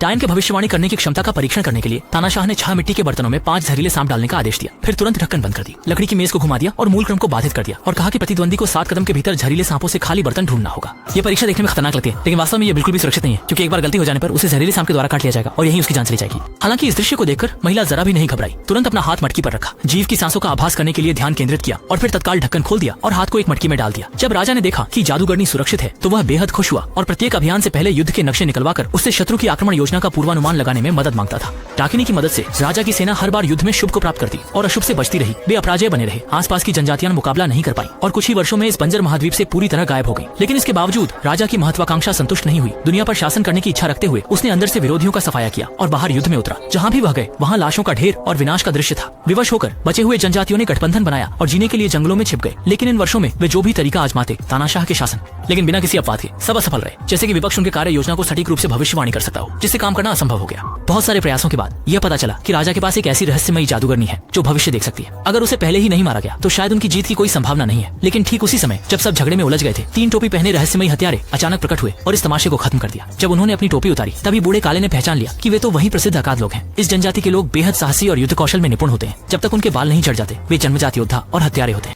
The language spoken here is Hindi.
डायन के भविष्यवाणी करने की क्षमता का परीक्षण करने के लिए तानाशाह ने 6 मिट्टी के बर्तनों में 5 जहरीले सांप डालने का आदेश दिया। फिर तुरंत ढक्कन बंद कर दी, लकड़ी की मेज को घुमा दिया और मूल क्रम को बाधित कर दिया और कहा कि प्रतिद्वंदी को 7 कदम के भीतर जहरीले सांपों से खाली बर्तन ढूंढना होगा। ये परीक्षा देखने में खतरनाक लगती है, लेकिन वास्तव में ये बिल्कुल भी सुरक्षित नहीं है, क्योंकि एक बार गलती हो जाने पर उसे जहरीले सांप के द्वारा काट लिया जाएगा और यही उसकी जान चली जाएगी। हालांकि इस दृश्य को देखकर महिला जरा भी नहीं घबराई, तुरंत अपना हाथ मटकी पर रखा, जीव की सांसों का आभास करने के लिए ध्यान केंद्रित किया और फिर तत्काल ढक्कन खोल दिया और हाथ को एक मटकी में डाल दिया। जब राजा ने देखा कि जादूगरनी सुरक्षित है तो वह बेहद खुश हुआ और प्रत्येक अभियान से पहले युद्ध के नक्शे निकलवाकर उससे शत्रु की आक्रमण योजना का पूर्वानुमान लगाने में मदद मांगता था। डाकिनी की मदद से राजा की सेना हर बार युद्ध में शुभ को प्राप्त करती और अशुभ से बचती रही। वे अपराजय बने रहे, आसपास की जनजातियां मुकाबला नहीं कर पाई और कुछ ही वर्षों में इस बंजर महाद्वीप से पूरी तरह गायब हो गई। लेकिन इसके बावजूद राजा की महत्वाकांक्षा संतुष्ट नहीं हुई। दुनिया पर शासन करने की इच्छा रखते हुए उसने अंदर से विरोधियों का सफाया किया और बाहर युद्ध में उतरा। जहाँ भी वह गए वहाँ लाशों का ढेर और विनाश का दृश्य था। विवश होकर बचे हुए जनजातियों ने गठबंधन बनाया और जीने के लिए जंगलों में छिप गए। लेकिन इन वर्षों में वे जो भी तरीका आजमाते तानाशाह के शासन, लेकिन बिना किसी अपवाद के सब असफल रहे। जैसे कि विपक्ष उनके कार्य योजना को सटीक रूप से भविष्यवाणी कर सकता हो, जिससे काम करना असंभव हो गया। बहुत सारे प्रयासों के बाद यह पता चला कि राजा के पास एक ऐसी रहस्यमयी जादूगरनी है जो भविष्य देख सकती है। अगर उसे पहले ही नहीं मारा गया तो शायद उनकी जीत की कोई संभावना नहीं है। लेकिन ठीक उसी समय जब सब झगड़े में उलझ गए थे, 3 टोपी पहने रहस्यमयी हत्यारे अचानक प्रकट हुए और इस तमाशे को खत्म कर दिया। जब उन्होंने अपनी टोपी उतारी तभी बूढ़े काले ने पहचान लिया कि वे तो वही प्रसिद्ध अकाद लोग हैं। इस जनजाति के लोग बेहद साहसी और युद्ध कौशल में निपुण होते हैं। जब तक उनके बाल नहीं चढ़ जाते वे जन्मजात योद्धा और हत्यारे होते हैं।